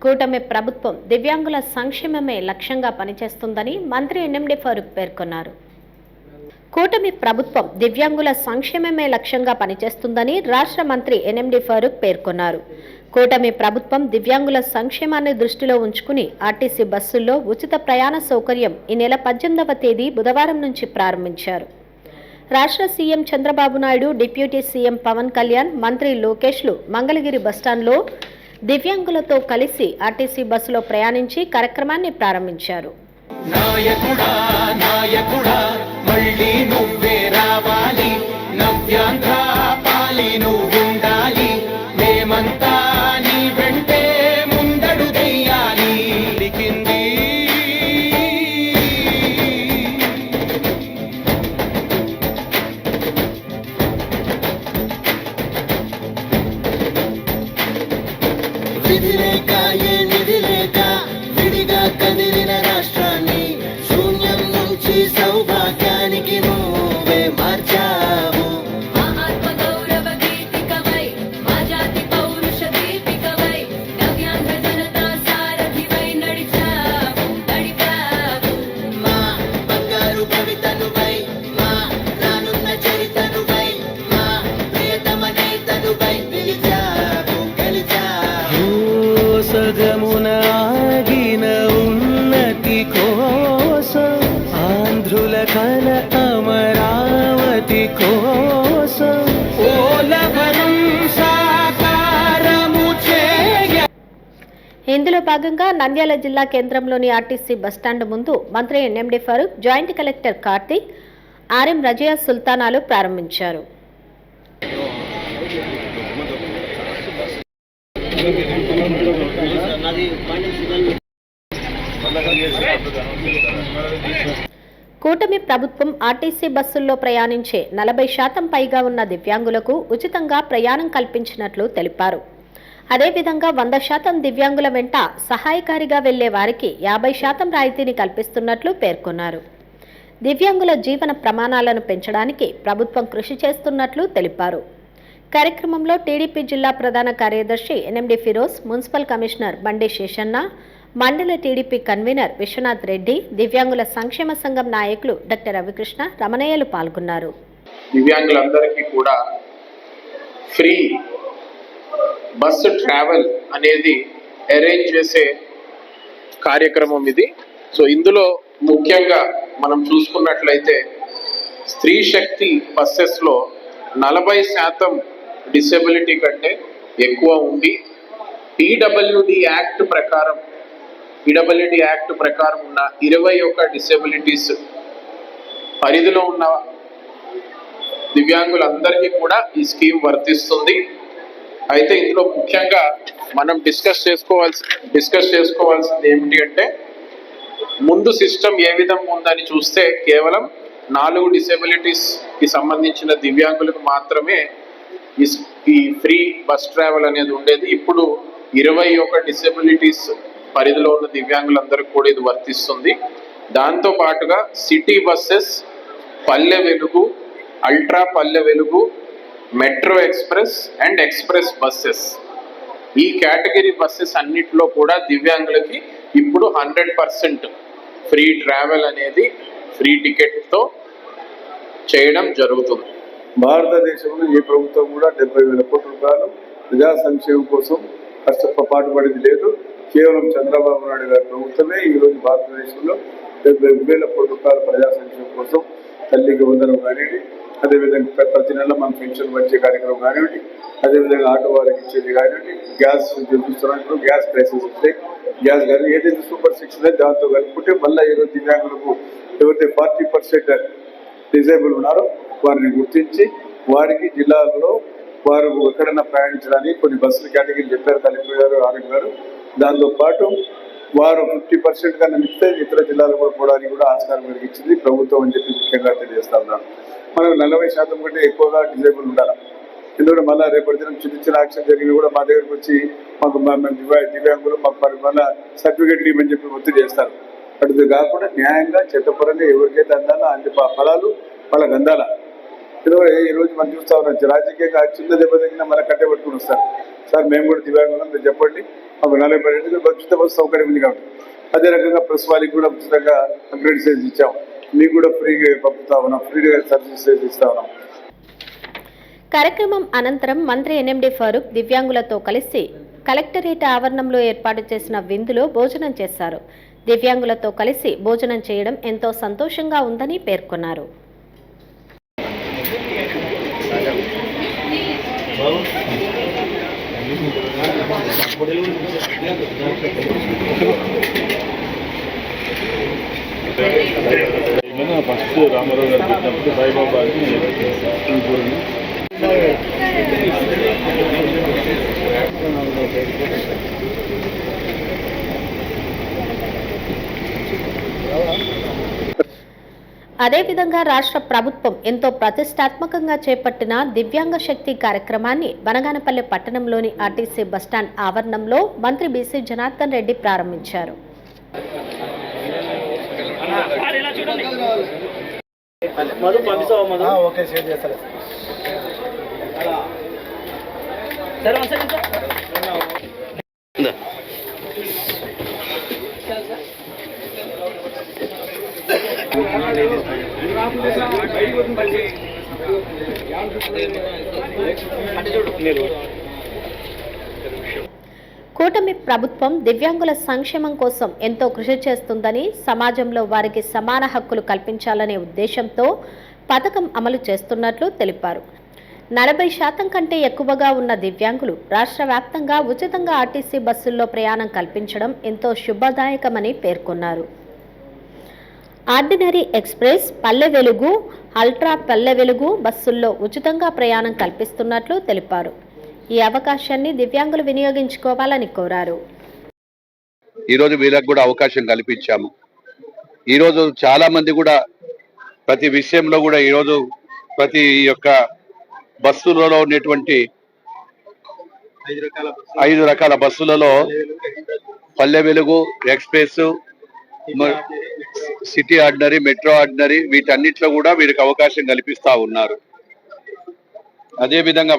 కూటమి ప్రభుత్వం దివ్యాంగుల సంక్షేమమే లక్ష్యంగా పనిచేస్తుందని మంత్రి ఎన్ఎండి ఫారూక్ పేర్కొన్నారు. కూటమి ప్రభుత్వం దివ్యాంగుల సంక్షేమమే లక్ష్యంగా పనిచేస్తుందని రాష్ట్ర మంత్రి ఎన్ఎండి ఫారూక్ పేర్కొన్నారు. కూటమి ప్రభుత్వం దివ్యాంగుల సంక్షేమాన్ని దృష్టిలో ఉంచుకుని ఆర్టీసీ బస్సుల్లో ఉచిత ప్రయాణ సౌకర్యం ఈ నెల 18వ తేదీ బుధవారం నుంచి ప్రారంభించారు. రాష్ట్ర CM Chandrababu Naidu, deputy CM Pawan Kalyan, మంత్రి లోకేష్లు మంగళగిరి బస్టాండ్లో దివ్యాంగులతో కలిసి ఆర్టీసీ బస్సులో ప్రయాణించి కార్యక్రమాన్ని ప్రారంభించారు. నాయకుడా నాయకుడా మళ్ళీ నువ్వే రావాలి, నవ్యాంధ్ర పాలి నువ్వుండాలి, మేమంతా నీ వెంటే ముందడుగెయ్యాలి. కింది విధి లేక ఏ నిధి లేక విడిగా కదిలిన రాష్ట్రాన్ని శూన్యం నుంచి సౌభాగ్యానికి నువ్వే మార్చావు. ఆత్మగౌరవ గీతికవై, మా జాతి పౌరుష దీపికవై, నవ్యాంధ్ర జనతా సారథివై నడిచావు. మా బంగారు భవితనువై, మా రానున్న చరితనువై, మా ప్రియతమ నేతనువై పిలిచావు, గెలిచావు. సగమున ఆగిన ఉన్నతి కోసం, ఆంధ్రుల కల అమరావతి కోసం ఓలవరం సాకారము చేయ. ఇందులో భాగంగా నంద్యాల జిల్లా కేంద్రంలోని ఆర్టీసీ బస్టాండ్ ముందు మంత్రి NMD Farooq, joint collector Karthik, RM Razia సుల్తానాలు ప్రారంభించారు. కూటమి ప్రభుత్వం ఆర్టీసీ బస్సుల్లో ప్రయాణించే 40% పైగా ఉన్న దివ్యాంగులకు ఉచితంగా ప్రయాణం కల్పించినట్లు తెలిపారు. అదేవిధంగా 100% దివ్యాంగుల వెంట సహాయకారిగా వెళ్లే వారికి 50% రాయితీని కల్పిస్తున్నట్లు పేర్కొన్నారు. దివ్యాంగుల జీవన ప్రమాణాలను పెంచడానికి ప్రభుత్వం కృషి చేస్తున్నట్లు తెలిపారు. కార్యక్రమంలో టీడీపీ జిల్లా ప్రధాన కార్యదర్శి ఎన్ఎండి ఫిరోజ్, మున్సిపల్ కమిషనర్ బండి శేషన్న, మండల టీడీపీ కన్వీనర్ విశ్వనాథ్ రెడ్డి, దివ్యాంగుల సంక్షేమ సంఘం నాయకులు డాక్టర్ రవికృష్ణ, రమణయ్యలు పాల్గొన్నారు. దివ్యాంగులందరికీ కూడా ఫ్రీ బస్సు ట్రావెల్ అనేది అరేంజ్ చేసే కార్యక్రమం ఇది. సో ఇందులో ముఖ్యంగా మనం చూసుకున్నట్లయితే స్త్రీ శక్తి బస్సెస్లో 40% డిసేబిలిటీ కంటే ఎక్కువ ఉండి ఈడబ్ల్యూడి యాక్ట్ ప్రకారం ఉన్న 21 డిసేబిలిటీస్ పరిధిలో ఉన్న దివ్యాంగులందరికీ కూడా ఈ స్కీమ్ వర్తిస్తుంది. అయితే ఇందులో ముఖ్యంగా మనం డిస్కస్ చేసుకోవాల్సింది ఏమిటి అంటే, ముందు సిస్టమ్ ఏ విధంగా ఉందని చూస్తే కేవలం 4 డిసేబిలిటీస్ కి సంబంధించిన దివ్యాంగులకు మాత్రమే ఈ ఫ్రీ బస్ ట్రావెల్ అనేది ఉండేది. ఇప్పుడు 21 డిసేబిలిటీస్ పరిధిలో ఉన్న దివ్యాంగులందరికీ కూడా ఇది వర్తిస్తుంది. దాంతో పాటుగా city buses, Palle Velugu, ultra Palle Velugu, metro express and express buses, ఈ కేటగిరీ బస్సెస్ అన్నిటిలో కూడా దివ్యాంగులకి ఇప్పుడు 100% ఫ్రీ ట్రావెల్ అనేది ఫ్రీ టికెట్తో చేయడం జరుగుతుంది. భారతదేశంలో ఏ ప్రభుత్వం కూడా 70,000 కోట్ల రూపాయలు ప్రజా సంక్షేమం కోసం పాటుపడింది లేదు. కేవలం చంద్రబాబు నాయుడు గారి ప్రభుత్వమే ఈరోజు భారతదేశంలో 70,000 కోట్ల రూపాయల ప్రజా సంక్షేమం కోసం, తల్లికి వందనం కానివ్వండి, అదేవిధంగా ప్రతి నెల మన పెన్షన్ వచ్చే కార్యక్రమం కానివ్వండి, అదేవిధంగా ఆటో వారికి ఇచ్చేది కానివ్వండి, గ్యాస్ చూపిస్తున్నప్పుడు గ్యాస్ ప్రైసెస్ వస్తాయి, గ్యాస్ కానీ ఏదైతే సూపర్ 6 ఉందో దాంతో కలుపుకుంటే మళ్ళీ ఈరోజు దివ్యాంగులకు ఎవరైతే 40% డిజేబుల్ ఉన్నారో వారిని గుర్తించి వారికి జిల్లాలో వారు ఎక్కడైనా ప్రయాణించడానికి కొన్ని బస్సుల కేటగిరీలు చెప్పారు కలెక్టర్ గారు, ఆర్ఎం గారు. దాంతోపాటు వారు 50% కన్నా మిగితే ఇతర జిల్లాలు కూడా పోవడానికి కూడా ఆస్కారం కలిగించింది ప్రభుత్వం అని చెప్పి ముఖ్యంగా తెలియజేస్తా ఉన్నాను. మనం 40% కంటే ఎక్కువగా డిజేబుల్ ఉండాలి. ఎందుకంటే మళ్ళీ రేపటి దినం చిన్న యాక్షన్ జరిగిన కూడా మా దగ్గరకు వచ్చి మాకు దివ్యాంగులు మాకు మళ్ళీ సర్టిఫికేట్లు ఇవ్వమని చెప్పి ఒత్తిడి చేస్తారు. అటు కాకుండా న్యాయంగా చట్టపరంగా ఎవరికైతే అందాలో అన్ని ఫలాలు వాళ్ళకి అందాల. ఈ రోజు మనం చూస్తా ఉన్నాం, రాజకీయంగా చిన్న దెబ్బ తగిన మన కట్టబెట్టుకుని వస్తారు. సార్ మేము కూడా దివ్యాంగులం, మీరు చెప్పండి, మాకు 40 ఉచిత బస్సు సౌకర్యం ఉంది కాబట్టి. అదే రకంగా ప్రెస్ వాళ్ళకి కూడా ఉచితంగా అక్రెడిటేషన్ ఇచ్చాం, మీకు కూడా ఫ్రీగా పంపుతా ఉన్నాం, ఫ్రీగా సర్వీసెస్ ఇస్తా ఉన్నాం. కార్యక్రమం అనంతరం మంత్రి ఎన్ఎండి ఫారూక్ దివ్యాంగులతో కలిసి కలెక్టరేట్ ఆవరణంలో ఏర్పాటు చేసిన విందులో భోజనం చేశారు. దివ్యాంగులతో కలిసి భోజనం చేయడం ఎంతో సంతోషంగా ఉందని పేర్కొన్నారు. ఫస్ట్ రామారావు గారు పెట్టినప్పుడు సాయిబాబా అదేవిధంగా రాష్ట్ర ప్రభుత్వం ఎంతో ప్రతిష్టాత్మకంగా చేపట్టిన దివ్యాంగ శక్తి కార్యక్రమాన్ని బనగానపల్లె పట్టణంలోని ఆర్టీసీ బస్టాండ్ ఆవరణంలో మంత్రి బీసీ జనార్దన్ రెడ్డి ప్రారంభించారు. కూటమి ప్రభుత్వం దివ్యాంగుల సంక్షేమం కోసం ఎంతో కృషి చేస్తుందని, సమాజంలో వారికి సమాన హక్కులు కల్పించాలనే ఉద్దేశంతో పథకం అమలు చేస్తున్నట్లు తెలిపారు. 40% కంటే ఎక్కువగా ఉన్న దివ్యాంగులు రాష్ట్ర వ్యాప్తంగా ఉచితంగా ఆర్టీసీ బస్సుల్లో ప్రయాణం కల్పించడం ఎంతో శుభదాయకమని పేర్కొన్నారు. Ordinary express, Palle Velugu, ultra Palle Velugu బస్సుల్లో ఉచితంగా ప్రయాణం కల్పిస్తున్నట్లు తెలిపారు. ఈ అవకాశాన్ని దివ్యాంగులు వినియోగించుకోవాలని కోరారు. ఈరోజు వీళ్ళకి కూడా అవకాశం కల్పించాము. ఈరోజు చాలా మంది కూడా ప్రతి విషయంలో కూడా ఈరోజు ప్రతి యొక్క బస్సులలో ఉన్నటువంటి 5 రకాల బస్సులలో Palle Velugu, express, city ordinary, metro ordinary వీటన్నిటిలో కూడా వీరికి అవకాశం కల్పిస్తా ఉన్నారు. అదేవిధంగా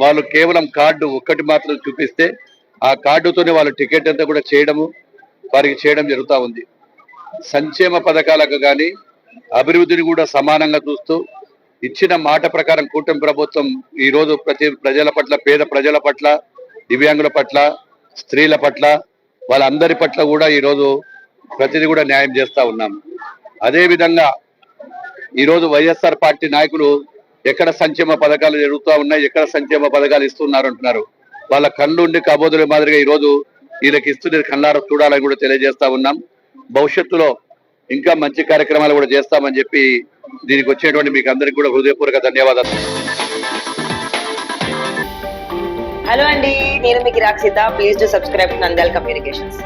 వాళ్ళు కేవలం కార్డు ఒక్కటి మాత్రం చూపిస్తే ఆ కార్డుతోనే వాళ్ళు టికెట్ అంతా కూడా వారికి చేయడం జరుగుతూ ఉంది. సంక్షేమ పథకాలకు కానీ అభివృద్ధిని కూడా సమానంగా చూస్తూ ఇచ్చిన మాట ప్రకారం కూటమి ప్రభుత్వం ఈరోజు ప్రతి ప్రజల పట్ల, పేద ప్రజల పట్ల, దివ్యాంగుల పట్ల, స్త్రీల పట్ల, వాళ్ళందరి పట్ల కూడా ఈరోజు ప్రతిదీ కూడా న్యాయం చేస్తూ ఉన్నాము. అదేవిధంగా ఈరోజు వైఎస్ఆర్ పార్టీ నాయకులు ఎక్కడ సంక్షేమ పథకాలు జరుగుతూ ఉన్నాయి, ఎక్కడ సంక్షేమ పథకాలు ఇస్తున్నారు అంటున్నారు. వాళ్ళ కళ్ళు ఉండి కబోదుల మాదిరిగా ఈరోజు వీళ్ళకి ఇస్తున్నది కళ్ళారా చూడాలని కూడా తెలియజేస్తా ఉన్నాం. భవిష్యత్తులో ఇంకా మంచి కార్యక్రమాలు కూడా చేస్తామని చెప్పి దీనికి వచ్చేటువంటి మీకు అందరికి కూడా హృదయపూర్వక ధన్యవాదాలు. హలో అండి, నేను మీకు Rakshitha. Please do subscribe to Nandyal communications.